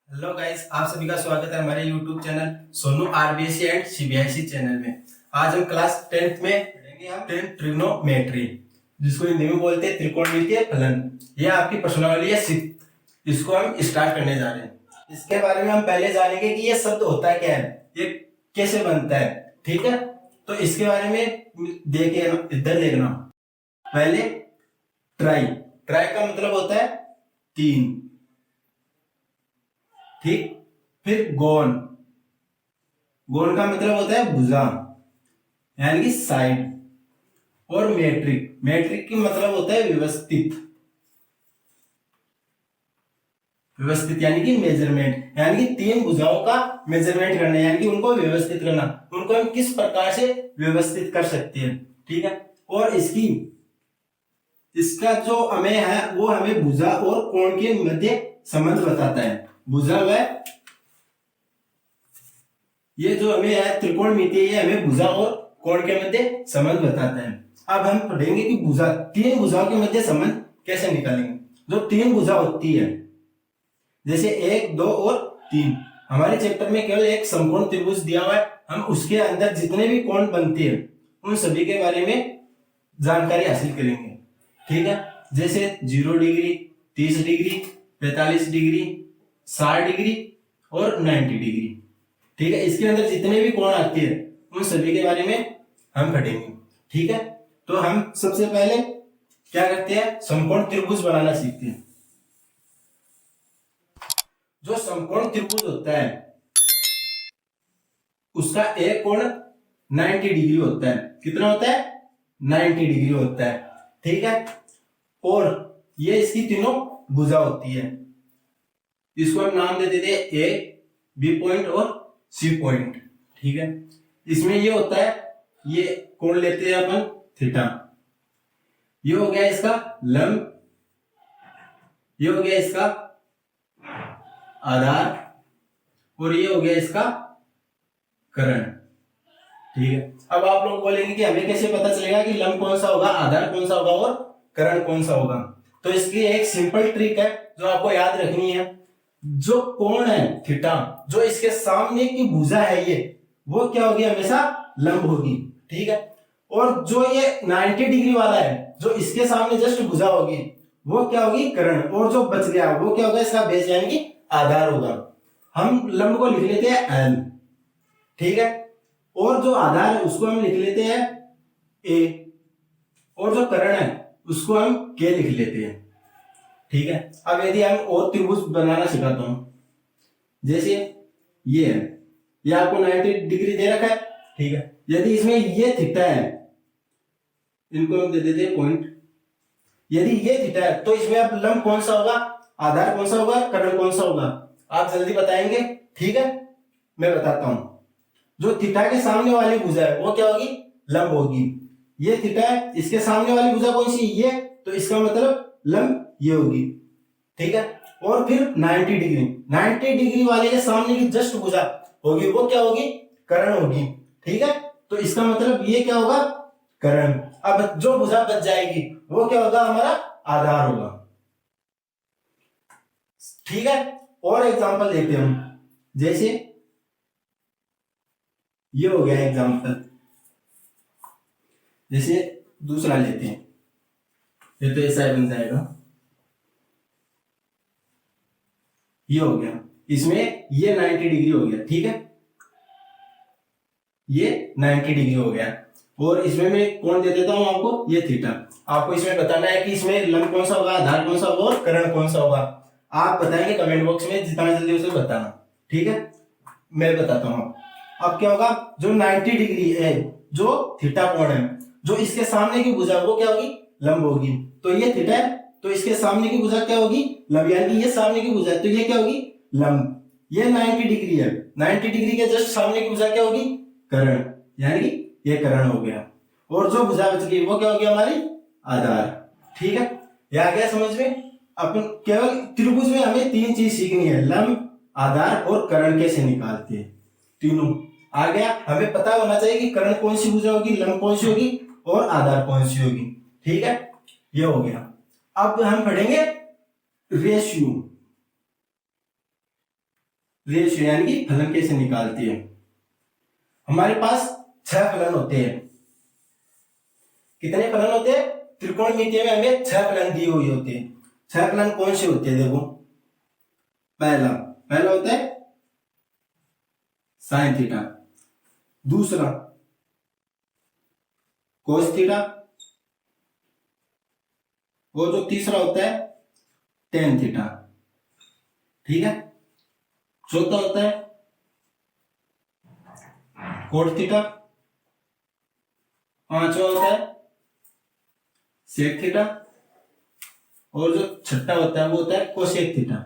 Hello guys, आप सभी का स्वागत है हमारे YouTube channel Sonu RBSC and CBSE channel में। आज हम क्लास 10th में पढ़ेंगे हम ट्रिग्नोमेट्री, जिसको हिंदी में बोलते हैं त्रिकोणमितीय फलन। यह आपकी प्रश्नावली है 6th। इसको हम स्टार्ट करने जा रहे हैं। इसके बारे में हम पहले जानेंगे कि यह शब्द होता है क्या है, ये कैसे बनता है। ठीक है, तो इसके बारे में देखिए, इधर देखना। पहले ट्राई ट्राई का मतलब होता है 3। ठीक, फिर गोन गोन का मतलब होता है भुजा यानी कि साइड। और मेट्रिक मेट्रिक की मतलब होता है व्यवस्थित व्यवस्थित यानी कि मेजरमेंट, यानी कि 3 भुजाओं का मेजरमेंट करना, यानी कि उनको व्यवस्थित करना, उनको हम किस प्रकार से व्यवस्थित कर सकते हैं। ठीक है, और इसका जो अमेय है वो हमें भुजा और कोण के मध्य संबंध बताता है। भुजा व ये जो हमें है त्रिकोणमितीय, ये हमें भुजा और कोण के मध्य संबंध बताता है। अब हम पढ़ेंगे कि भुजा 3 भुजाओं के मध्य संबंध कैसे निकालेंगे। जो 3 भुजा होती है, जैसे 1, 2 और 3, हमारे चैप्टर में केवल एक समकोण त्रिभुज दिया हुआ है। हम उसके अंदर जितने भी कोण बनते हैं उन सभी के बारे में जानकारी हासिल करेंगे। ठीक है, जैसे 0 डिग्री, 30 डिग्री, 45 डिग्री, 60 डिग्री और 90 डिग्री। ठीक है, इसके अंदर जितने भी कोण आते हैं उन सभी के बारे में हम पढ़ेंगे। ठीक है, तो हम सबसे पहले क्या करते हैं, समकोण त्रिभुज बनाना सीखते हैं। जो समकोण त्रिभुज होता है उसका एक कोण 90 डिग्री होता है। कितना होता है? 90 डिग्री होता है। ठीक है, और ये इसकी तीनों भुजा होती है। इसको हम नाम दे देते हैं ए, बी पॉइंट और सी पॉइंट। ठीक है, इसमें ये होता है, ये कोण लेते हैं अपन थीटा। ये हो गया इसका लंब, ये हो गया इसका आधार, और ये हो गया इसका कर्ण। ठीक है, अब आप लोग बोलेंगे कि हमें कैसे पता चलेगा कि लंब कौन सा होगा, आधार कौन सा होगा और कर्ण कौन सा होगा। तो इसकी एक सिंपल ट्रिक है जो आपको याद रखनी है। जो कोण है थीटा, जो इसके सामने की भुजा है ये, वो क्या होगी, हमेशा लंब होगी। ठीक है, और जो ये 90 डिग्री वाला है, जो इसके सामने जस्ट भुजा होगी, वो क्या होगी, कर्ण। और जो बच गया वो क्या होगा, इसका बेस यानी कि आधार होगा। हम लंब को लिख लेते हैं एल। ठीक है, और जो आधार है उसको हम लिख लेते हैं ए, और जो कर्ण है उसको हम के लिख लेते हैं। ठीक है, अब यदि हम और त्रिभुज बनाना सिखाता हूं, जैसे ये है, ये आपको 90 डिग्री दे रखा है। ठीक है, यदि इसमें ये थीटा है, इनको हम दे देते हैं पॉइंट। यदि ये थीटा है तो इसमें अब लंब कौन सा होगा, आधार कौन सा होगा, कर्ण कौन सा होगा, आप जल्दी बताएंगे। ठीक है, मैं बताता हूं। जो थीटा के सामने वाली भुजा है वो क्या होगी, लंब होगी। ये थीटा है, इसके सामने वाली भुजा कौन सी, ये, तो इसका मतलब लंब ये होगी। ठीक है, और फिर 90 डिग्री वाले के सामने की जस्ट भुजा होगी, वो क्या होगी, कर्ण होगी। ठीक है, तो इसका मतलब ये क्या होगा, कर्ण। अब जो भुजा बच जाएगी वो क्या होगा, हमारा आधार होगा। ठीक है, और एग्जांपल देखते हैं हम। जैसे ये हो गया एग्जांपल, जैसे दूसरा लेते हैं, ये तो ऐसा बन जाएगा। ये हो गया, इसमें ये 90 डिग्री हो गया। ठीक है, ये 90 डिग्री हो गया, और इसमें मैं कोण दे देता हूं आपको, ये थीटा। आपको इसमें बताना है कि इसमें लंब कौन सा होगा, आधार कौन सा होगा और कर्ण कौन सा होगा। आप बताएंगे कमेंट बॉक्स में, जितना जल्दी उसे बताना। ठीक है, मैं बताता हूं। अब क्या होगा, जो 90 डिग्री है, जो थीटा कोण है, जो इसके सामने की भुजा वो क्या होगी, लंब होगी। तो ये थीटा है, तो इसके सामने की भुजा क्या होगी, लंब, यानी कि ये सामने की भुजा है तो ये क्या होगी, लंब। ये 90 डिग्री है, 90 डिग्री के जस्ट सामने की भुजा क्या होगी, कर्ण, यानी कि ये कर्ण हो गया। और जो भुजा बच गई वो क्या होगी, हमारी आधार। ठीक है, ये आ गया समझ में। अपन केवल त्रिभुज में हमें 3 चीज सीखनी है, लंब, आधार और कर्ण कैसे निकालते हैं, तीनों आ गया। हमें पता होना चाहिए कि कर्ण कौन सी भुजा होगी, लंब कौन सी होगी और आधार कौन सी होगी। ठीक है, ये हो गया। अब हम पढ़ेंगे रेशियो। रेशियो यानी कि फलन कैसे निकालती है। हमारे पास 6 फलन होते हैं। कितने फलन होते हैं? त्रिकोणमितीय में हमें 6 फलन दिए हुए होते हैं। 6 फलन कौन से होते हैं? देखो, पहला होता है साइन थीटा, दूसरा कोस थीटा, और जो तीसरा होता है टेन थीटा। ठीक है, चौथा होता है कोट थीटा, पांचवा होता है सेक थीटा, और जो छठा होता है वो होता है कोसेक थीटा।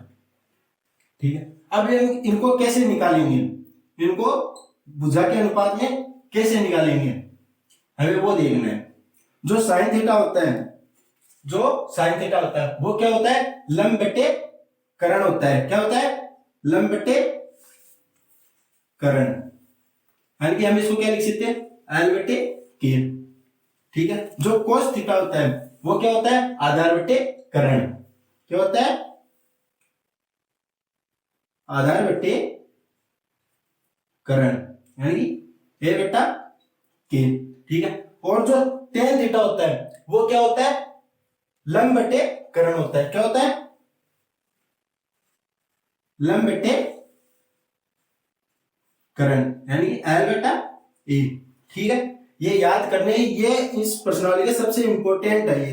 ठीक है, अब इनको कैसे निकालेंगे? इनको भुजा के अनुपात में कैसे निकालेंगे, हमें वो देखना है। जो साइन थीटा होता है वो क्या होता है? लंब बटे करण होता है। क्या होता है? लंब बटे करण, यानी कि हम इसको क्या लिख सकते हैं? एल बटे के। ठीक है, जो कोस थीटा होता है वो क्या होता है? आधार बटे करण। क्या होता है? आधार बटे करण, यानी कि ए बटा के। ठीक है, और जो टेन थीटा होता है वो क्या होता है? लंब बटे करण होता है। क्या होता है? लंब बटे करण, यानी कि एल बटा ए। ठीक है, ये याद करने, ये इस प्रश्नावली के सबसे इंपॉर्टेंट है।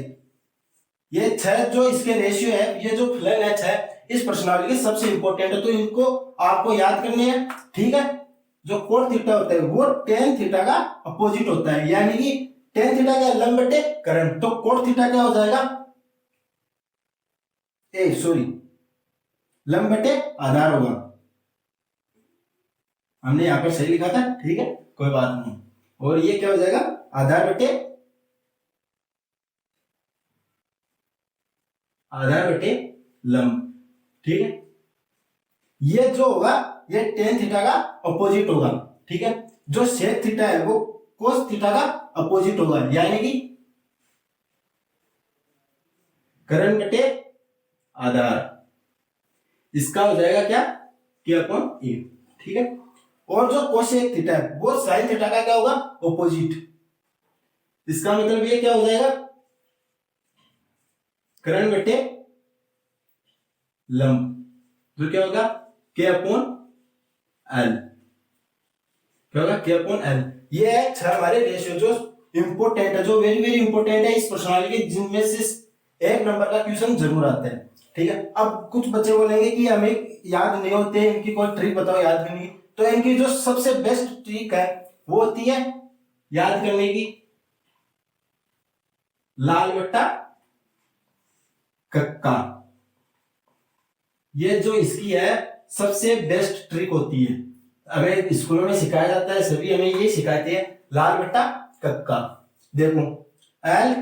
ये 6 जो इसके रेशियो है, ये जो फलन है 6 इस प्रश्नावली के सबसे इंपॉर्टेंट है, तो इनको आपको याद करने हैं। ठीक है, जो कोट थीटा होता है वो टेन थीटा का अपोजिट होता है, यानी कि टेन थीटा का लंब बटे करण, तो कोट थीटा क्या हो जाएगा? लंब बटे आधार होगा। हमने यहां पर सही लिखा था, ठीक है, कोई बात नहीं। और ये क्या हो जाएगा? आधार बटे लंब। ठीक है, ये जो होगा ये टेन थीटा का अपोजिट होगा। ठीक है, जो सेक थीटा है वो कोस थीटा का अपोजिट होगा, यानी कि करण बटे आधार। इसका हो जाएगा क्या? के अपॉन ए। ठीक है, और जो कोसेक थीटा है वो साइन थीटा का क्या होगा? अपोजिट। इसका मतलब ये क्या हो जाएगा? करण बटे लंब, जो क्या होगा? के अपॉन एल। क्या होगा? के अपॉन एल। ये है 6 हमारे रेशियो जो इंपोर्टेंट है, जो वेरी वेरी इंपोर्टेंट है इस प्रश्नावली के, जिनमें से एक नंबर का क्वेश्चन जरूर आता है। ठीक है, अब कुछ बच्चे बोलेंगे कि हमें याद नहीं होते, इनकी कोई ट्रिक बताओ याद करने की। तो इनकी जो सबसे बेस्ट ट्रिक है वो होती है याद करने की लाल बट्टा कक्का। ये जो इसकी है सबसे बेस्ट ट्रिक होती है, हमें स्कूलों में सिखाया जाता है, सभी हमें ये सिखाते हैं, लाल बट्टा कक्का। देखो एल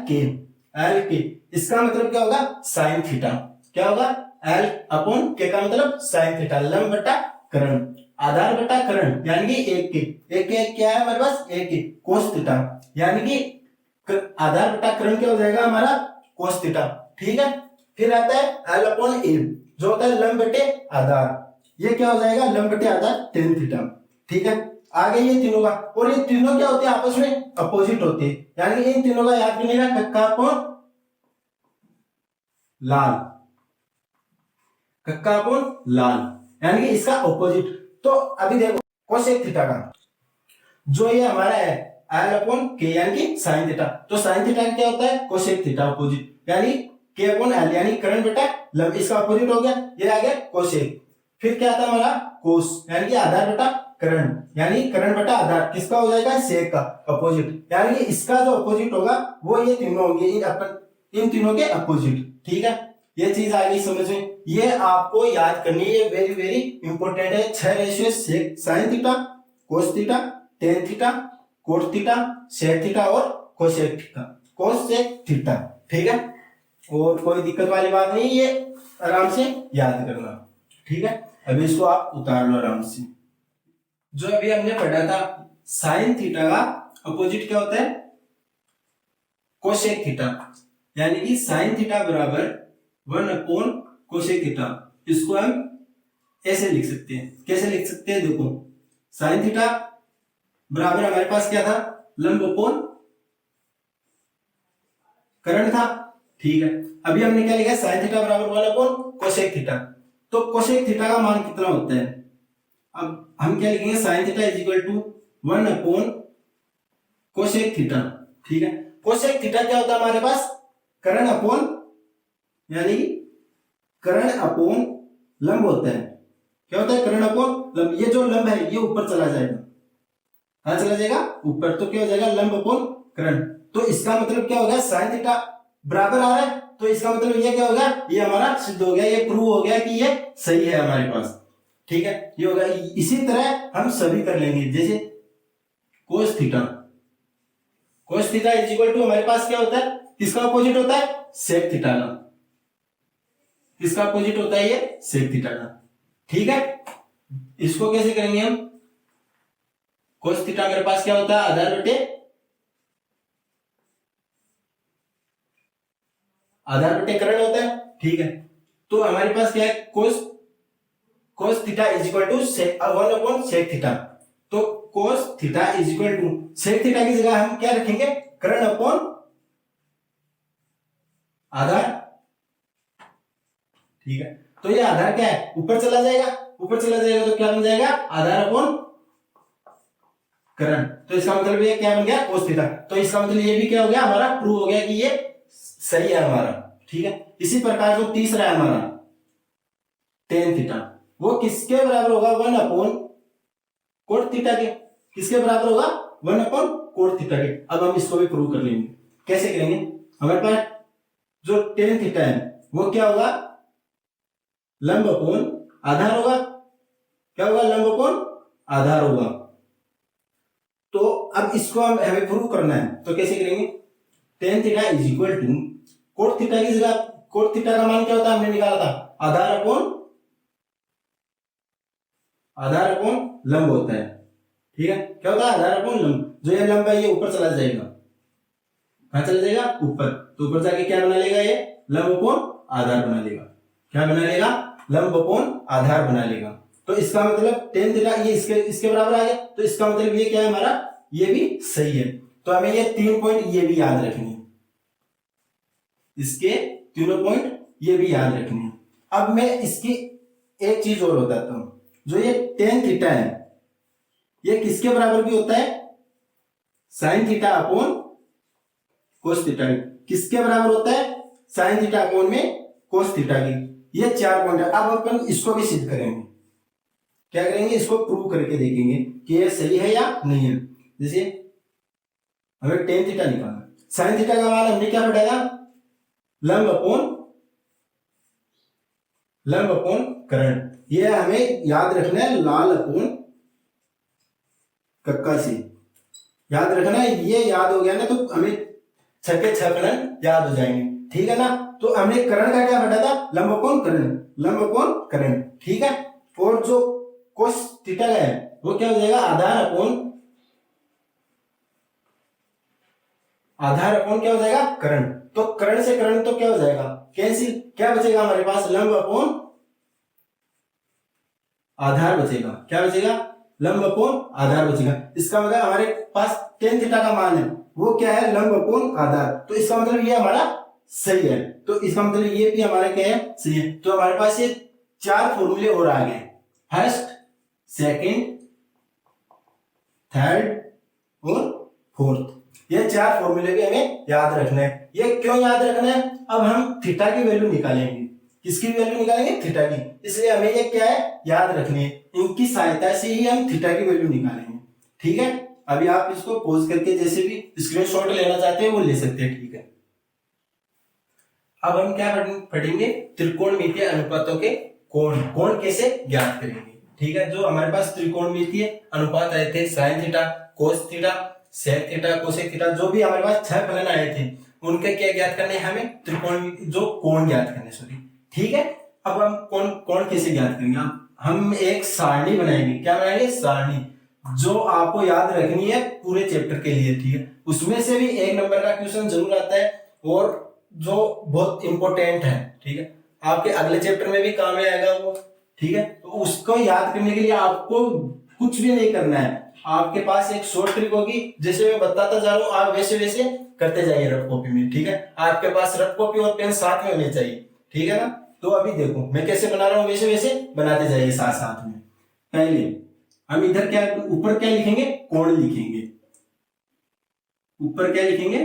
के इसका मतलब क्या होगा? Sine theta. क्या होगा? एल अपॉन के का मतलब साइन थीटा, लंब बट्टा करण, आधार बट्टा करण, यानी कि एक के क्या है हमारे पास? एक के कोस थीटा, यानी कि आधार बट्टा करण क्या हो जाएगा हमारा? Cos theta. ठीक है, फिर आता है एल अपॉन ए जो होता है लंब बटे आधार, ये क्या हो जाएगा? लंब बटे आधार टेन थीटा। ठीक है, आगे ये तीनों का, और ये तीनों क्या होते हैं? आपस में अपोजिट होते हैं, यानी कि इन तीनों का याद करने का कक्का अपॉन लाल, कक्का अपॉन लाल, यानी कि इसका अपोजिट। तो अभी देखो कोसेक थीटा का, जो ये हमारा है एल अपॉन के, यानी कि साइन थीटा, तो साइन थीटा क्या होता है? कोसेक थीटा अपोजिट, यानी के अपॉन एल, यानी करण बटा लंब, इसका अपोजिट हो गया, ये आ गया कोसेक। फिर क्या आता है हमारा? कोस, यानी कि आधार बटा करण, यानी करण बटा आधार, किसका हो जाएगा? सेक का अपोजिट, यानी कि इसका जो अपोजिट होगा वो ये तीनों होंगे, इन तीनों के अपोजिट। ठीक है, ये चीज आ गई समझ में, ये आपको याद करनी है, वेरी वेरी इंपॉर्टेंट है। 6 ratio sec sine theta, cos theta, tan theta, cot theta, sec theta और कोसेक थीटा, कोसेक थीटा। ठीक है, और कोई दिक्कत वाली बात नहीं, ये आराम से याद करना। ठीक है, अभी इसको आप उतार लो आराम से। जो अभी हमने पढ़ा था साइन थीटा का अपोजिट क्या होता है? कोसेक थीटा, यानी कि साइन थीटा बराबर 1 अपॉन कोसेक थीटा, इसको हम कैसे लिख सकते हैं, कैसे लिख सकते हैं, देखो साइन थीटा बराबर हमारे पास क्या था, लंब अपॉन करण था, ठीक है। अभी हमने क्या लिखा, साइन थीटा बराबर 1 अपॉन कोसेक थीटा। तो कोसेक थीटा का मान कितना होता है, अब हम क्या लिखेंगे, sine theta is equal to 1 upon cosec theta, ठीक है। कोसेक थीटा क्या होता है हमारे पास, करण अपॉन, यानी करण अपॉन लंब होता है। क्या होता है, करण अपॉन लंब। ये जो लंब है ये ऊपर चला जाएगा, कहां चला जाएगा, ऊपर। तो क्या हो जाएगा, लंब अपॉन करण। तो इसका मतलब क्या हो गया, साइन थीटा बराबर आ रहा है, तो इसका मतलब ये क्या हो गया, ये हमारा सिद्ध हो गया, ये प्रूव हो गया कि ये सही है हमारे पास, ठीक है। ये होगा, इसी तरह हम सभी कर लेंगे, जैसे cos theta, cos theta is equal to हमारे पास क्या होता है, किसका अपोजिट होता है, सेक थीटा का। किसका अपोजिट होता है, ये सेक थीटा का, ठीक है। इसको कैसे करेंगे हम, कोस थीटा मेरे पास क्या होता है, आधार बटे करण होता है, ठीक है। तो हमारे पास क्या है, cos theta is equal to 1 upon sec theta. तो cos theta is equal to sec theta की जगह हम क्या रखेंगे, करण अपॉन आधार, ठीक है। तो ये आधार क्या है, ऊपर चला जाएगा, ऊपर चला जाएगा तो क्या बन जाएगा, आधार अपॉन करण। तो इसका मतलब ये क्या बन गया, कोस थीटा। तो इसका मतलब ये भी क्या हो गया, हमारा प्रूव हो गया कि ये सही है हमारा, ठीक है। इसी प्रकार जो तीसरा है हमारा टेन थीटा, वो किसके बराबर होगा, 1 अपॉन कोट थीटा के। किसके बराबर होगा, 1 अपॉन कोट थीटा के। अब हम इसको भी प्रूव कर लेंगे, कैसे करेंगे, हमारे पास जो टेन थीटा है वो क्या होगा, लंब अपॉन आधार होगा। क्या होगा, लंब अपॉन आधार होगा। तो अब इसको हमें प्रूव करना है, तो कैसे करेंगे, tan theta is equal to cot theta की जगह, कोट थीटा का मान क्या होता है, हमने निकाला था, आधार अपॉन लंब होता है, ठीक है। क्या होता है, आधार अपॉन लंब। जो ये लंब है ये ऊपर चला जाएगा, कहां चला जाएगा, ऊपर। तो ऊपर जाके क्या बना लेगा, ये लंब अपॉन आधार बना लेगा। क्या बना लेगा, लंब अपॉन आधार बना लेगा। तो इसका मतलब टेन थीटा ये इसके बराबर आ गया। तो इसका मतलब ये क्या है हमारा, ये भी सही है। तो हमें ये 3 पॉइंट ये भी याद रखनी है, इसके तीनों पॉइंट ये भी याद रखनी है। अब मैं इसकी एक चीज और बताता हूं, जो ये टेन थीटा है ये किसके बराबर भी होता है, sine theta upon cos theta. किसके बराबर होता है, साइन थीटा अपॉन में कोस थीटा की। ये 4 पॉइंट है। अब अपन इसको भी सिद्ध करेंगे, क्या करेंगे, इसको प्रूव करके देखेंगे कि ये सही है या नहीं है। जैसे हमें टेन थीटा निकालना, साइन थीटा का मान हमने क्या पढ़ाया, लंब अपॉन करण। ये हमें याद रखना है, लाल अपॉन कक्का से याद रखना है। ये याद हो गया ना तो हमें 6 के 6 फलन याद हो जाएंगे, ठीक है ना। तो हमने करण का क्या पढ़ा था, लंब अपॉन करण, ठीक है। और जो कोस थीटा है वो क्या हो जाएगा, आधार अपॉन क्या हो जाएगा, करण। तो करण से करण तो क्या हो जाएगा, कैंसिल। क्या बचेगा हमारे पास, लंब अपॉन आधार बचेगा। क्या बचेगा, लंब अपॉन आधार बचेगा। इसका मतलब हमारे पास टेन थीटा का मान है वो क्या है, लंब अपॉन आधार। तो इसका मतलब ये हमारा सही है। तो इसका मतलब ये भी हमारा क्या है, सही है। तो हमारे पास ये 4 फॉर्मूले और आ गए, फर्स्ट, सेकंड, थर्ड और फोर्थ। ये 4 फॉर्मूले भी हमें याद रखना है। ये क्यों याद रखना है, अब हम थीटा की वैल्यू निकालेंगे। किसकी वैल्यू निकालेंगे, थीटा की। इसलिए हमें ये क्या है, याद रखनी है। इनकी सहायता से ही हम थीटा की वैल्यू निकालेंगे, ठीक है। अभी आप इसको पॉज करके जैसे भी स्क्रीनशॉट लेना चाहते हैं वो ले सकते हैं, ठीक है। अब हम क्या पढ़ेंगे, त्रिकोणमितीय अनुपातों के कोण कैसे ज्ञात करेंगे, ठीक है। जो हमारे पास त्रिकोणमितीय अनुपात आए थे, sine theta, cos theta, sec theta, cosec theta, जो भी हमारे पास 6 फलन आए थे उनके क्या ज्ञात करने हैं, हमें कोण ज्ञात करने, सॉरी, ठीक है। अब हम कोण कैसे ज्ञात करेंगे, हम एक सारणी बनाएंगे। क्या बनाएंगे, सारणी, जो आपको याद रखनी है पूरे चैप्टर के लिए, ठीक है। उसमें से भी 1 नंबर का क्वेश्चन जरूर आता है और जो बहुत इंपॉर्टेंट है, ठीक है। आपके अगले चैप्टर में भी काम में आएगा वो, ठीक है। तो उसको याद करने के लिए आपको कुछ भी नहीं करना है, आपके पास एक शॉर्ट ट्रिक होगी, जैसे मैं बताता जा रहा हूँ आप वैसे वैसे करते जाइए रफ कॉपी में, ठीक है। आपके पास रफ कॉपी और पेन साथ में होने चाहिए, ठीक है ना। तो अभी देखो मैं कैसे बना रहा हूँ, वैसे वैसे बनाते जाइए साथ साथ में। पहले हम इधर क्या, ऊपर क्या लिखेंगे, कोण लिखेंगे। ऊपर क्या लिखेंगे,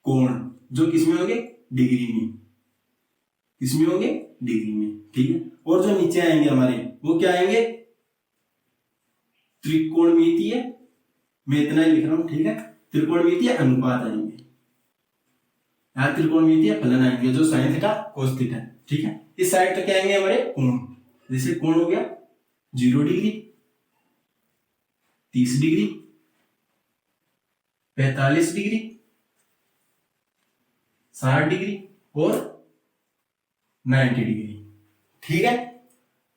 कोण, जो किसमें होंगे, डिग्री में, किसमें होंगे, डिग्री में, ठीक है। और जो नीचे आएंगे हमारे वो क्या आएंगे, त्रिकोणमितीय, मैं इतना ही लिख रहा हूं, ठीक है। त्रिकोणमितीय अनुपात आएंगे, यहाँ त्रिकोणमितीय फलन आएंगे जो साइन थीटा कोस थीटा, ठीक है। इस साइड तो क्या आएंगे हमारे कोण, जैसे कोण हो गया 0 डिग्री, 30 डिग्री, 45 डिग्री, 60 डिग्री और 90 डिग्री, ठीक है।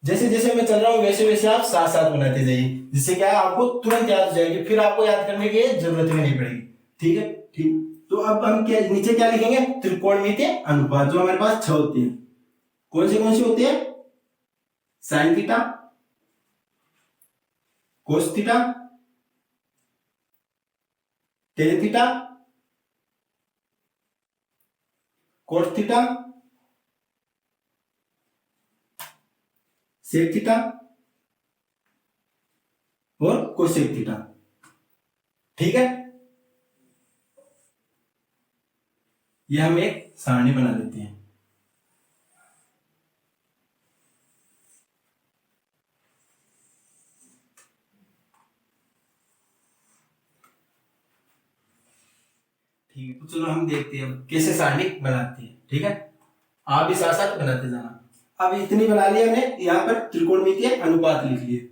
जैसे जैसे मैं चल रहा हूं वैसे वैसे आप साथ साथ बनाते जाइए, जिससे क्या है आपको तुरंत याद हो जाएगी, फिर आपको याद करने की जरूरत भी नहीं पड़ेगी, ठीक है। ठीक, तो अब हम क्या नीचे क्या लिखेंगे, त्रिकोणमितीय अनुपात, जो हमारे पास 6 होती है। कौन सी होती है, sine theta, cos theta, tan theta, cot theta, sec theta और कोसेक थीटा, ठीक है। ये हम एक सारणी बना देते हैं। ठीक है, तो चलो हम देखते हैं कैसे सारणी बनाते हैं, ठीक है। आप भी साथ साथ बनाते जाना। अब इतनी बना लिया हमने, यहाँ पर त्रिकोणमितीय अनुपात लिख लिए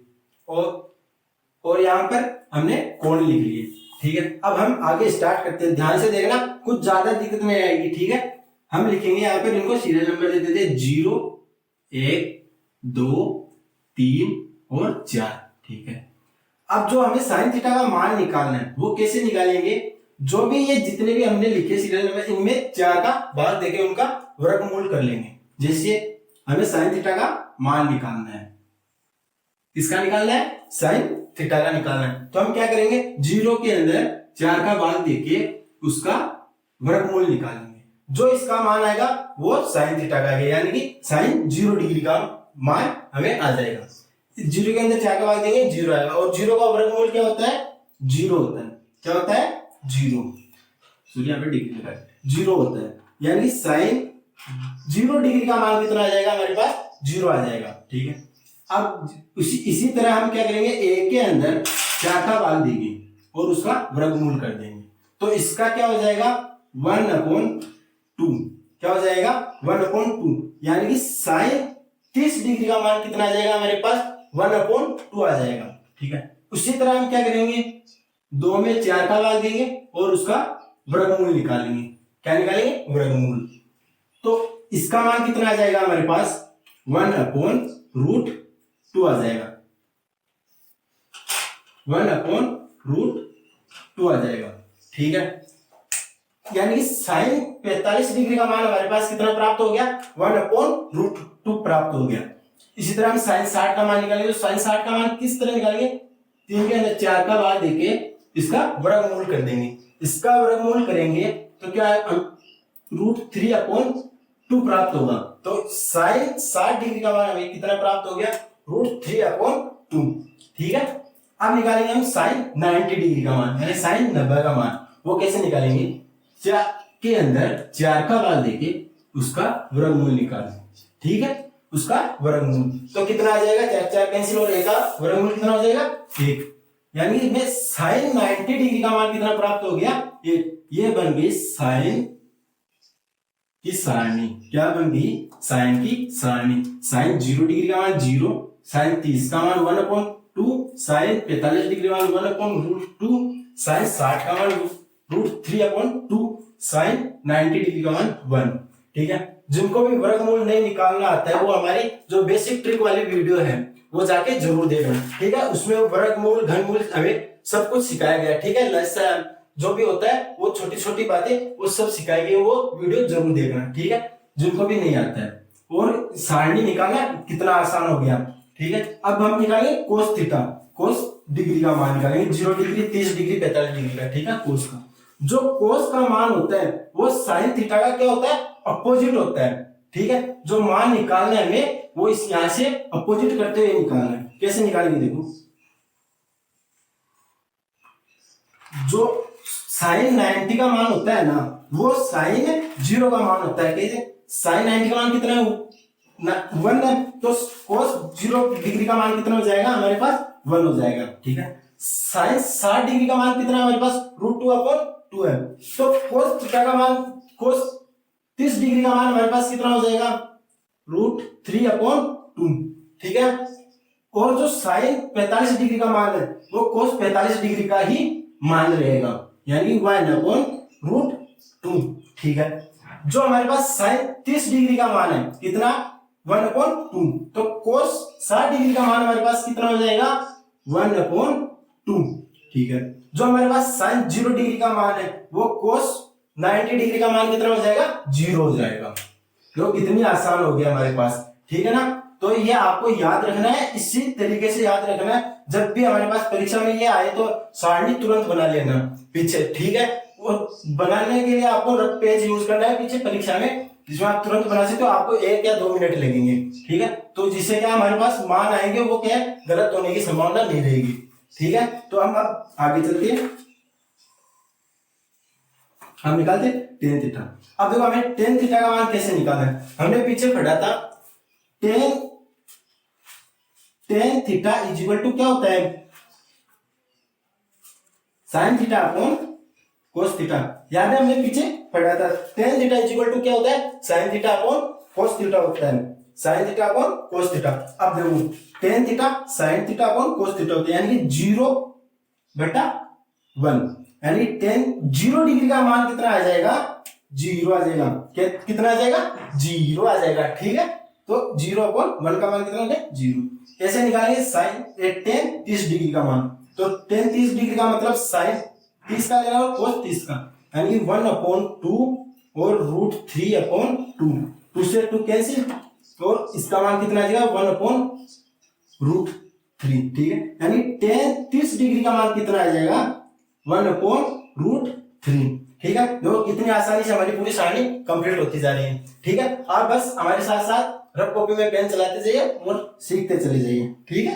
और यहाँ पर हमने कोण लिख लिए, ठीक है। अब हम आगे स्टार्ट करते हैं, ध्यान से देखना, कुछ ज्यादा दिक्कत नहीं आएगी, ठीक है। हम लिखेंगे यहाँ पर, इनको सीरियल नंबर दे देते 0, 1, 2, 3 और 4, ठीक है। अब जो हमें साइन थीटा का मान निकालना है वो कैसे निकालेंगे, जो भी ये जितने भी हमने लिखे सीरियल नंबर, इनमें 4 का भाग देके उनका वर्गमूल कर लेंगे। जैसे हमें साइन थीटा का मान निकालना है, किसका निकालना है, साइन थीटा का निकालना है। तो हम क्या करेंगे, 0 के अंदर 4 का भाग देके उसका वर्गमूल निकालेंगे, जो इसका मान आएगा वो साइन थीटा का आएगा, यानी कि साइन 0 डिग्री का मान हमें आ जाएगा। 0 के अंदर 4 का भाग देंगे 0 आएगा, और 0 का वर्गमूल क्या होता है, 0 होता है। क्या होता है, 0, सूर्य पे डिग्री लगा है, 0 होता है, यानी साइन 0 डिग्री का मान कितना आ जाएगा हमारे पास, 0 आ जाएगा, ठीक है। अब इसी तरह हम क्या करेंगे, a के अंदर 4 का भाग देंगे और उसका वर्गमूल कर देंगे, तो इसका क्या हो जाएगा 1/2, क्या हो जाएगा 1/2, यानी कि साइन 30 डिग्री का मान कितना आ जाएगा हमारे पास, 1/2 आ जाएगा, ठीक है। उसी तरह हम क्या करेंगे, 2 में 4 का भाग देंगे और उसका वर्गमूल निकालेंगे। क्या निकालेंगे, वर्गमूल। तो इसका मान कितना आ जाएगा हमारे पास, 1/√2 आ जाएगा, 1/√2 आ जाएगा, ठीक है। यानी कि साइन 45 डिग्री का मान हमारे पास कितना प्राप्त हो गया, 1/√2 प्राप्त हो गया। इसी तरह हम साइन 60 का मान निकालेंगे, तो साइन 60 का मान किस तरह निकालेंगे, 3 के अंदर 4 का भाग देके इसका वर्गमूल कर देंगे। इसका वर्गमूल करेंगे तो क्या है, √3/2 प्राप्त होगा। तो साइन 60 डिग्री का मान हमें कितना प्राप्त हो गया, √3/2, ठीक है। अब निकालेंगे हम साइन 90 डिग्री का मान, यानी साइन 90 का मान। वो कैसे निकालेंगे, 4 के अंदर 4 का भाग देके उसका वर्गमूल निकालें, ठीक है, उसका वर्गमूल। तो कितना आ जाएगा, 4 4 कैंसिल और एक का वर्गमूल कितना हो जाएगा, 1, यानी कि मैं साइन 90 डिग्री का मान कितना प्राप्त हो गया, 1। ये बन गई साइन की सारणी। क्या बन गई, साइन की सारणी। साइन 0 डिग्री का मान 0, साइन 30 का मान 1/2, साइन 45 डिग्री का मान 1/√2, साइन 60 का मान √3/2, साइन 90 डिग्री का मान 1, ठीक है। जिनको भी वर्गमूल नहीं निकालना आता है वो हमारी जो बेसिक ट्रिक वाली वीडियो है वो जाके जरूर देखना, ठीक है। उसमें वर्गमूल, घनमूल हमें सब कुछ सिखाया गया, ठीक है। लसन जो भी होता है वो छोटी छोटी बातें वो सब सिखाई गई, वो वीडियो जरूर देखना, ठीक है, जिनको भी नहीं आता है। और सारणी निकालना कितना आसान हो गया। ठीक है, अब हम निकालेंगे कोस थीटा। कोस डिग्री का मान निकालेंगे, 0 डिग्री, 30 डिग्री, 45 डिग्री का। ठीक है, कोस का जो कोस का मान होता है वो साइन थीटा का क्या होता है, अपोजिट होता है। ठीक है, जो मान निकालना है हमें वो इस यहां से अपोजिट करते हुए निकालना है। कैसे निकालेंगे, देखो जो साइन 90 का मान होता है ना वो साइन 0 का मान होता है। कैसे, साइन 90 का मान कितना है, 1 है, तो कोस 0 डिग्री का मान कितना हो जाएगा हमारे पास, 1 हो जाएगा। ठीक है, साइन 60 डिग्री का मान कितना है हमारे पास, √2/2 है। तो कोस थीटा का मान, कोस 30 डिग्री का मान हमारे पास कितना हो जाएगा, √3/2। ठीक है, और जो साइन 45 डिग्री का मान है वो कोस 45 डिग्री का ही मान रहेगा, यानी 1/√2। ठीक है, जो हमारे पास साइन 30 डिग्री का मान है कितना, 1/2। तो कोस 60 डिग्री का मान हमारे पास कितना हो जाएगा, 1/2। ठीक है, जो हमारे पास साइन 0 डिग्री का मान है वो कोस 90 डिग्री का मान कितना हो जाएगा, 0 हो जाएगा। तो कितनी आसान हो गया हमारे पास। ठीक है ना, तो ये आपको याद रखना है, इसी तरीके से याद रखना है। जब भी हमारे पास परीक्षा में ये आए तो सारणी तुरंत बना लेना पीछे। ठीक है, वो बनाने के लिए आपको रफ पेज यूज करना है पीछे परीक्षा में, जिसमें आप तुरंत बना सकते हो। आपको 1 या 2 मिनट लगेंगे। ठीक है, तो जिससे क्या हमारे पास मान आएंगे वो क्या है, गलत होने की संभावना नहीं रहेगी। ठीक है, तो हम अब आगे चलते हैं, हम निकालते टेन थीटा। अब देखो हमें टेन थीटा का मान कैसे निकालना है, हमने पीछे पढ़ा था tan theta is equal to क्या होता है, sine theta upon cos theta. याद है, हमने पीछे पढ़ा था tan theta is equal to क्या होता है, sine theta upon cos theta होता है, sine theta upon cos theta. अब देखो tan theta sine theta upon cos theta होता है, यानी कि 0/1, यानी 0 डिग्री का मान कितना आ जाएगा, 0 आ जाएगा। कितना आ जाएगा, 0 आ जाएगा। ठीक है, तो 0/1 का मान कितना हो गया, 0। कैसे निकालेंगे, साइन 30 डिग्री का मान, तो 30 डिग्री का मतलब साइन 30 का लेना और कोस 30 का, यानी 1/2 और √3/2, 2 से 2 कैंसिल, और इसका मान कितना आ जाएगा, 1/√3। ठीक है, यानी 30 डिग्री का मान कितना आ जाएगा, 1/√3। ठीक है, देखो कितनी आसानी से हमारी पूरी सारणी कंप्लीट होती जा रही है। ठीक है, आप बस हमारे साथ साथ रफ कॉपी में पेन चलाते जाइए और सीखते चले जाइए। ठीक है,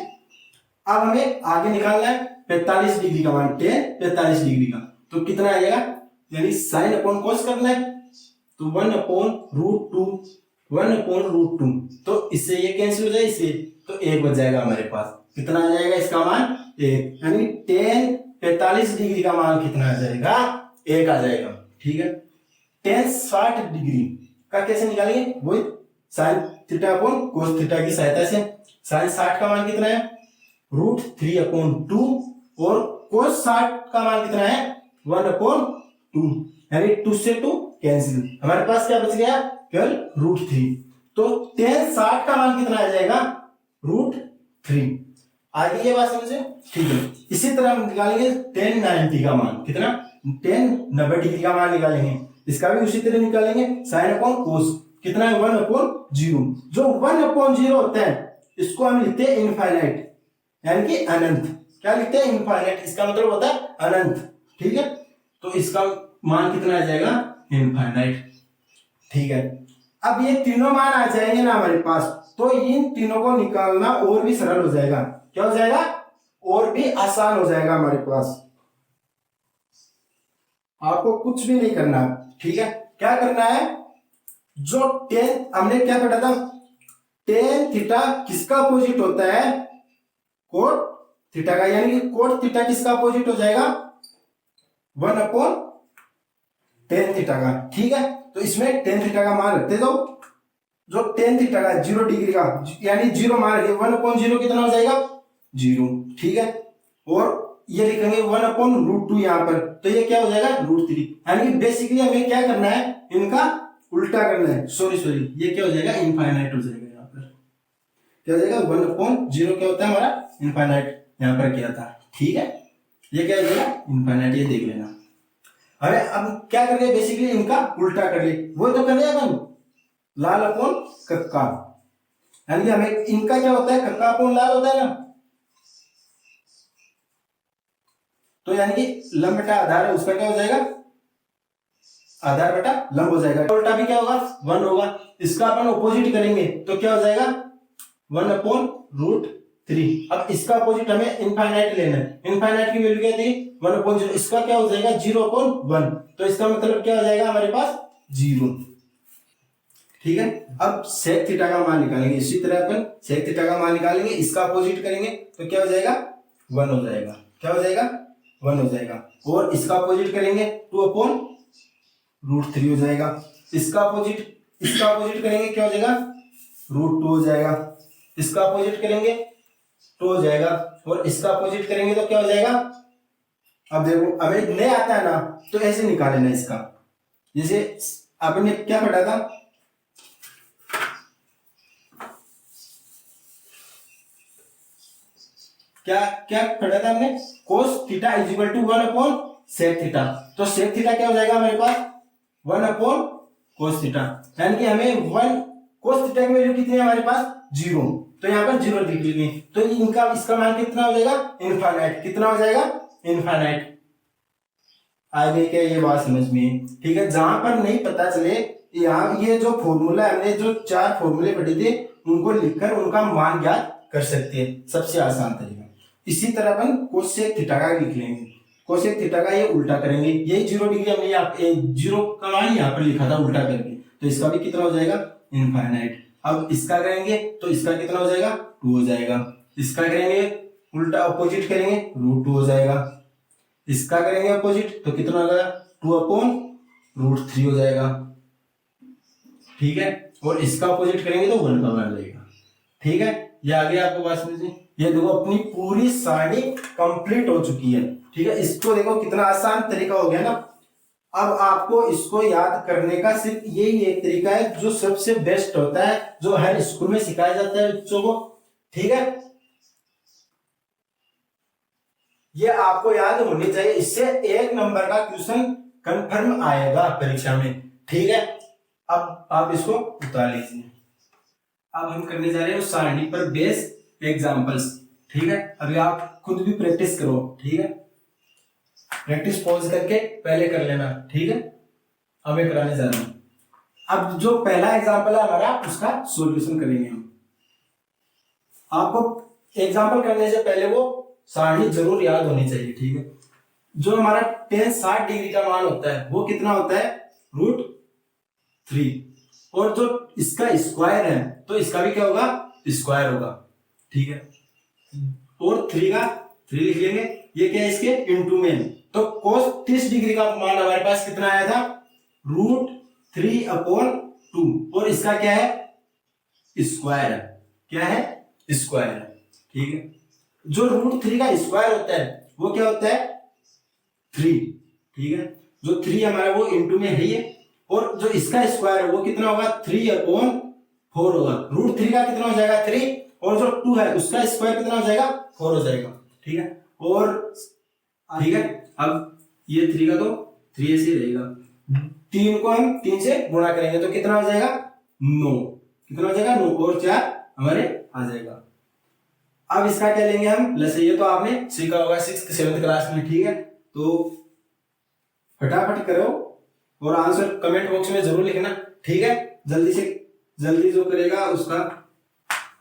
अब हमें आगे निकालना है 45 डिग्री का मान, 45 डिग्री का, तो कितना आएगा, यानी साइन अपॉन कोस करना है, तो 1/√2, तो इससे ये कैंसिल हो जाए, इससे तो 1 बच जाएगा हमारे पास। कितना आ जाएगा इसका मान, 1, यानी 45 डिग्री का मान कितना आ जाएगा, 1 आ जाएगा। ठीक है, 60 डिग्री का कैसे निकालेंगे, वो sign theta upon cos theta की सहायता से। साइन 60 का मान कितना है, √3/2, और कोस 60 का मान कितना है, 1/2, यानी 2 से 2 कैंसिल, हमारे पास क्या बच गया, केवल √3। तो tan 60 का मान कितना आ जाएगा, √3। आगे ये बात समझे। ठीक है, इसी तरह हम निकालेंगे tan 90 का मान, कितना, tan 90 डिग्री का मान निकालेंगे, इसका भी उसी तरह निकालेंगे, साइन अपॉन कोस कितना है, 1/0। जो 1/0 होता है इसको हम लिखते हैं इनफाइनाइट, यानी कि अनंत। क्या लिखते हैं, इनफाइनाइट, इसका मतलब होता है अनंत। ठीक है, तो इसका मान कितना आ जाएगा, इनफाइनाइट। ठीक है, अब ये तीनों मान आ जाएंगे ना हमारे पास, तो इन तीनों को निकालना और भी सरल हो जाएगा। क्या हो जाएगा, और भी आसान हो जाएगा हमारे पास। आपको कुछ भी नहीं करना। ठीक है, क्या करना है, जो tan, हमने क्या पढ़ा था, tan थीटा किसका अपोजिट होता है, कोट थीटा का, यानी कि कोट थीटा किसका अपोजिट हो जाएगा, 1/tan थीटा का। ठीक है, तो इसमें tan थीटा का मान रखते जाओ, जो tan थीटा का 0 डिग्री का, यानी 0 मान रखिए, 1/0 कितना हो जाएगा, 0। ठीक है, और ये लिखेंगे 1/√2 यहाँ पर, तो ये क्या हो जाएगा, √3, यानी बेसिकली हमें क्या करना है, इनका उल्टा करना है। सॉरी, ये क्या हो जाएगा, इनफाइनाइट हो जाएगा। यहाँ पर क्या हो जाएगा, 1/0 क्या होता है हमारा, इनफाइनाइट, यहाँ पर किया था। ठीक है, ये क्या हो जाएगा, इनफाइनाइट, ये देख लेना। अरे अब क्या कर रहे हैं, बेसिकली इनका उल्टा कर ले, वो तो कर रहे हैं अपन, लाल अपॉन कक्का। यानी कि हमें इनका क्या होता है, कक्का अपोन लाल होता है ना, तो यानी कि लंब बटा आधार है उसका क्या हो जाएगा, आधार बटा लंब हो जाएगा। उल्टा भी क्या होगा, 1 होगा। इसका अपन अपोजिट करेंगे तो क्या हो जाएगा, 1/√3। अब इसका अपोजिट हमें इनफाइनाइट लेना है, इनफाइनाइट की वैल्यू क्या थी, 1/0। इसका क्या हो जाएगा, 0/1। तो इसका मतलब क्या हो जाएगा हमारे पास, 0। ठीक है। अब सेक थीटा का मान निकालेंगे, इसी तरह अपन सेक थीटा का मान निकालेंगे, इसका अपोजिट करेंगे तो क्या हो जाएगा, 1 हो जाएगा। क्या हो जाएगा, 1 हो जाएगा। और इसका अपोजिट करेंगे 2/√3 हो जाएगा। इसका अपोजिट करेंगे क्या हो जाएगा, √2 हो जाएगा। इसका अपोजिट करेंगे 2 हो जाएगा। और इसका अपोजिट करेंगे तो क्या हो जाएगा, अब देखो हमें नहीं आता है ना, तो ऐसे निकालेना इसका। जैसे आपने क्या पढ़ा था, क्या क्या पढ़ा था हमने, cos theta is equal to 1/sec theta. तो sec थीटा क्या हो जाएगा हमारे पास, 1/cos थीटा। यानी कि हमें 1 cos थीटा की वैल्यू कितनी है हमारे पास, 0। तो यहाँ पर 0 लिख लेंगे। तो इनका इसका मान कितना हो जाएगा, इनफाइनाइट। कितना हो जाएगा, इनफाइनाइट। आ गई क्या ये बात समझ में, ठीक है। जहां पर नहीं पता चले, यहाँ ये जो फॉर्मूला हमने जो 4 फॉर्मूले पढ़े थे उनको लिखकर उनका मान ज्ञात कर सकते हैं, सबसे आसान तरीका। इसी तरह अपन कोसेक थीटा का लिख लेंगे। कोसेक थीटा का ये उल्टा करेंगे, यही 0 डिग्री हमने यहाँ 0 का मान यहाँ पर लिखा था उल्टा करके, तो इसका भी कितना हो जाएगा, इनफाइनाइट। अब इसका करेंगे तो इसका कितना हो जाएगा, 2 हो जाएगा। इसका करेंगे उल्टा अपोजिट करेंगे, √2 हो जाएगा। इसका करेंगे अपोजिट तो कितना हो जाएगा, 2/√3 हो जाएगा। ठीक है। और इसका अपोजिट करेंगे तो 1 का मान जाएगा। ठीक है, ये आगे आपको बात समझ में। ये देखो अपनी पूरी सारणी कंप्लीट हो चुकी है। ठीक है, इसको देखो कितना आसान तरीका हो गया ना। अब आपको इसको याद करने का सिर्फ यही एक तरीका है जो सबसे बेस्ट होता है, जो हर स्कूल में सिखाया जाता है बच्चों को। ठीक है, ये आपको याद होनी चाहिए, इससे 1 नंबर का क्वेश्चन कंफर्म आएगा परीक्षा में। ठीक है, अब आप इसको उतार लीजिए। अब हम करने जा रहे हैं सारणी पर बेस एग्जांपल्स। ठीक है, अभी आप खुद भी प्रैक्टिस करो। ठीक है, प्रैक्टिस पॉज करके पहले कर लेना। ठीक है, अब मैं कराने जा रहा हूं। अब जो पहला एग्जांपल है हमारा, उसका सॉल्यूशन करेंगे हम। आपको एग्जांपल करने से पहले वो सारणी जरूर याद होनी चाहिए। ठीक है, जो हमारा tan 60 डिग्री का मान होता है वो कितना होता है, √3। और जो इसका स्क्वायर है तो इसका भी क्या होगा, स्क्वायर होगा। ठीक है, और 3 का 3 लिख लेंगे। ये क्या है, इसके इनटू में। तो cos 30 डिग्री का मान हमारे पास कितना आया था, √3/2। और इसका क्या है, स्क्वायर है। क्या है, स्क्वायर है। ठीक है, जो √3 का स्क्वायर होता है वो क्या होता है, 3। ठीक है, जो 3 हमारा वो इनटू में है ये। और जो इसका स्क्वायर है वो कितना होगा, 3/4 होगा। √3 का कितना हो जाएगा, 3। और जो 2 है उसका स्क्वायर कितना हो जाएगा, 4 हो जाएगा। ठीक है, और ठीक है, अब ये 3 का तो 3 ऐसे ही रहेगा। 3 को हम 3 से गुणा करेंगे तो कितना हो जाएगा, 9। कितना हो जाएगा, 9। और 4 हमारे आ जाएगा। अब इसका क्या लेंगे हम, लसे। ये तो आपने सीखा होगा 6th 7th क्लास में। ठीक है, तो फटाफट करो और आंसर कमेंट बॉक्स में जरूर लिखना। ठीक है, जल्दी से जल्दी जो करेगा उसका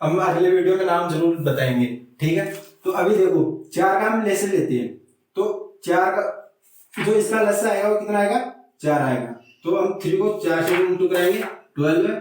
हम अगले वीडियो में नाम जरूर बताएंगे। ठीक है, तो अभी देखो 4 का हम लेसे लेते हैं, तो 4 का जो इसका लसा आएगा वो कितना आएगा, 4 आएगा। तो हम 3 को 4 से इंटू कराएंगे, 12 है।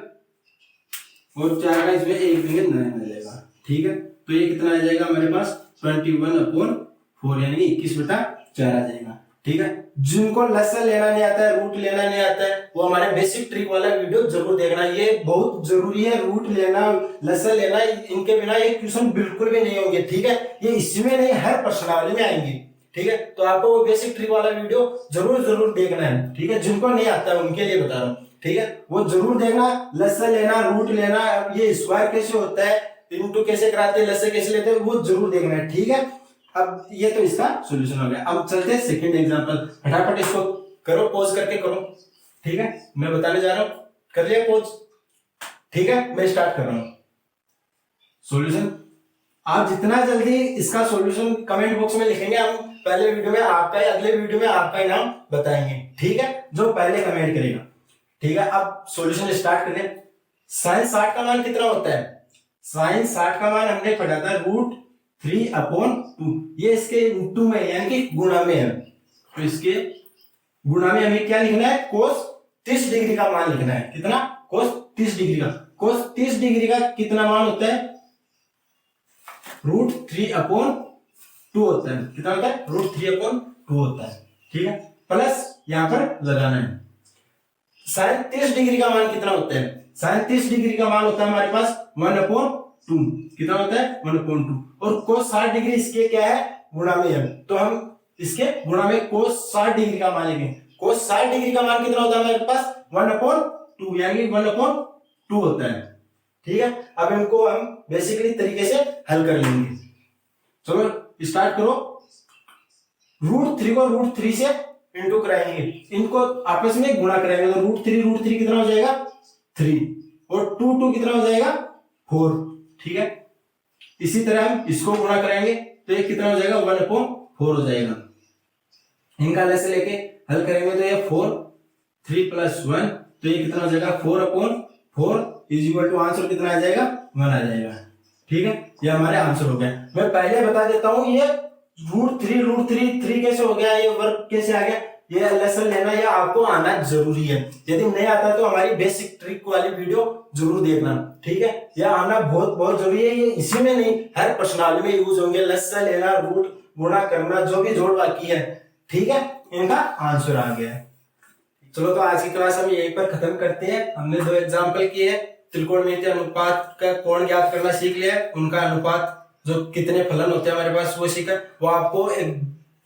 और 4 का इसमें 1 देंगे, 9 आ जाएगा। ठीक है, तो ये कितना आ जाएगा हमारे पास, 21/4 यानी 21/4 आ जाएगा। ठीक है, जिनको लसन लेना नहीं आता है, रूट लेना नहीं आता है, वो हमारे बेसिक ट्रिक वाला वीडियो जरूर देखना। ये बहुत जरूरी है, रूट लेना, लसन लेना, इनके बिना ये क्वेश्चन बिल्कुल भी नहीं होंगे। ठीक है, ये इसमें नहीं हर प्रश्नावली में आएंगे। ठीक है, तो आपको वो बेसिक ट्रिक वाला वीडियो जरूर जरूर देखना है। ठीक है, जिनको नहीं आता है उनके लिए बता रहा हूँ। ठीक है, वो जरूर देखना। लसन लेना, रूट लेना, ये स्क्वायर कैसे होता है, इनटू कैसे कराते हैं, लसन कैसे लेते हैं, वो जरूर देखना है। ठीक है, अब ये तो इसका सॉल्यूशन हो गया। अब चलते हैं सेकंड एग्जांपल। फटाफट इसको करो, पॉज करके करो। ठीक है, मैं बताने जा रहा हूं, कर लिया पॉज। ठीक है, मैं स्टार्ट कर रहा हूं। सॉल्यूशन आप जितना जल्दी इसका सॉल्यूशन कमेंट बॉक्स में लिखेंगे, हम पहले वीडियो में आपका ही, अगले वीडियो में आपका ही नाम बताएंगे, ठीक है, जो पहले कमेंट करेगा। ठीक है, अब सॉल्यूशन स्टार्ट करें। साइन 60 का मान कितना होता है? साइन 60 का मान हमने पढ़ा था √3/2, ये इसके इंटू में यानी कि गुणा में है, तो इसके गुणा में हमें क्या लिखना है? कोस 30 डिग्री का मान लिखना है। कितना? कोस 30 डिग्री का। कोस 30 डिग्री का कितना मान होता है? √3/2 होता है। कितना होता है? √3/2 होता है। ठीक है, प्लस यहां पर लगाना है। साइन 30 डिग्री का मान कितना होता है? साइन 30 डिग्री का मान होता है हमारे पास 1/2। कितना होता है? 1/2। और कोस 60 डिग्री इसके क्या है? गुणा में है, तो हम इसके गुणा में कोस 60 डिग्री का मान लेंगे। कोस 60 डिग्री का मान कितना होता है हमारे पास? 1/2 यानी 1/2 होता है। ठीक है, अब इनको हम बेसिकली तरीके से हल कर लेंगे। चलो स्टार्ट करो। √3 को √3 से इंटू कराएंगे, इनको आपस में गुणा कराएंगे, तो √3 कितना हो जाएगा? 3, और 2 कितना हो जाएगा? 4। ठीक है, इसी तरह हम इसको गुणा कराएंगे तो ये कितना हो जाएगा? 1/4 हो जाएगा। इनका लेस लेके हल करेंगे तो ये 4, 3 + 1, तो ये कितना हो जाएगा? 4/4 = आंसर कितना आ जाएगा? 1 आ जाएगा। ठीक है, ये हमारे आंसर हो गए। मैं पहले बता देता हूं ये √3 कैसे हो गया, ये वर्ग कैसे आ गया, ये लेसन लेना ये आपको आना जरूरी है। यदि नहीं आता तो हमारी बेसिक ट्रिक वाली वीडियो जरूर देखना। ठीक है, यह आना बहुत बहुत जरूरी है। ये इसी में नहीं, हर प्रश्नावली में यूज होंगे। लेसन लेना, रूट गुणा करना, जो भी जोड़ बाकी है, ठीक है, इनका आंसर आ गया। चलो तो आज की क्लास हम यहीं पर खत्म करते हैं। हमने 2 एग्जाम्पल किए, त्रिकोणमितीय अनुपात का कोण ज्ञात करना सीख लिया, उनका अनुपात जो कितने फलन होते हैं हमारे पास वो सीखा। वो आपको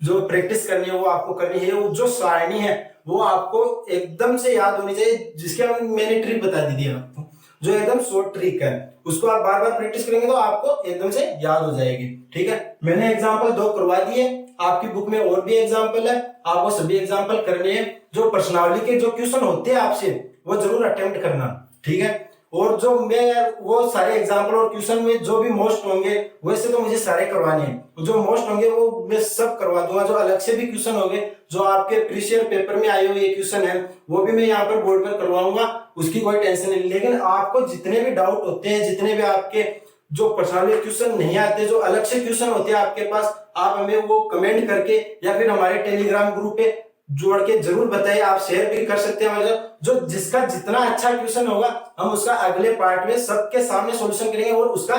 जो प्रैक्टिस करनी है वो आपको करनी है। वो जो सारणी है वो आपको एकदम से याद होनी चाहिए, जिसके मैंने ट्रिक बता दी थी आपको, जो एकदम शॉर्ट ट्रिक है, उसको आप बार बार प्रैक्टिस करेंगे तो आपको एकदम से याद हो जाएगी। ठीक है, मैंने एग्जाम्पल 2 करवा दिए, आपकी बुक में और भी एग्जाम्पल है, आपको सभी एग्जाम्पल करने हैं। जो प्रश्नावली के जो क्वेश्चन होते हैं आपसे वो जरूर अटेम्प्ट करना। ठीक है, और जो मैं वो सारे एग्जाम्पल और क्वेश्चन में जो भी मोस्ट होंगे वैसे तो मुझे सारे करवाने हैं, जो मोस्ट होंगे वो मैं सब करवा दूंगा। जो अलग से भी क्वेश्चन होंगे, जो आपके प्रीवियस ईयर पेपर में आए हुए क्वेश्चन है, वो भी मैं यहाँ पर बोर्ड पर करवाऊंगा, उसकी कोई टेंशन नहीं। लेकिन आपको जितने भी डाउट होते हैं, जितने भी आपके जो पर्सनल क्वेश्चन नहीं आते, जो अलग से क्वेश्चन होते हैं आपके पास, आप हमें वो कमेंट करके या फिर हमारे टेलीग्राम ग्रुप पे जोड़ के जरूर बताइए। आप शेयर भी कर सकते हैं हमारे साथ। जो जिसका जितना अच्छा क्वेश्चन होगा हम उसका अगले पार्ट में सबके सामने सॉल्यूशन करेंगे और उसका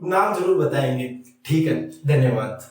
नाम जरूर बताएंगे। ठीक है, धन्यवाद।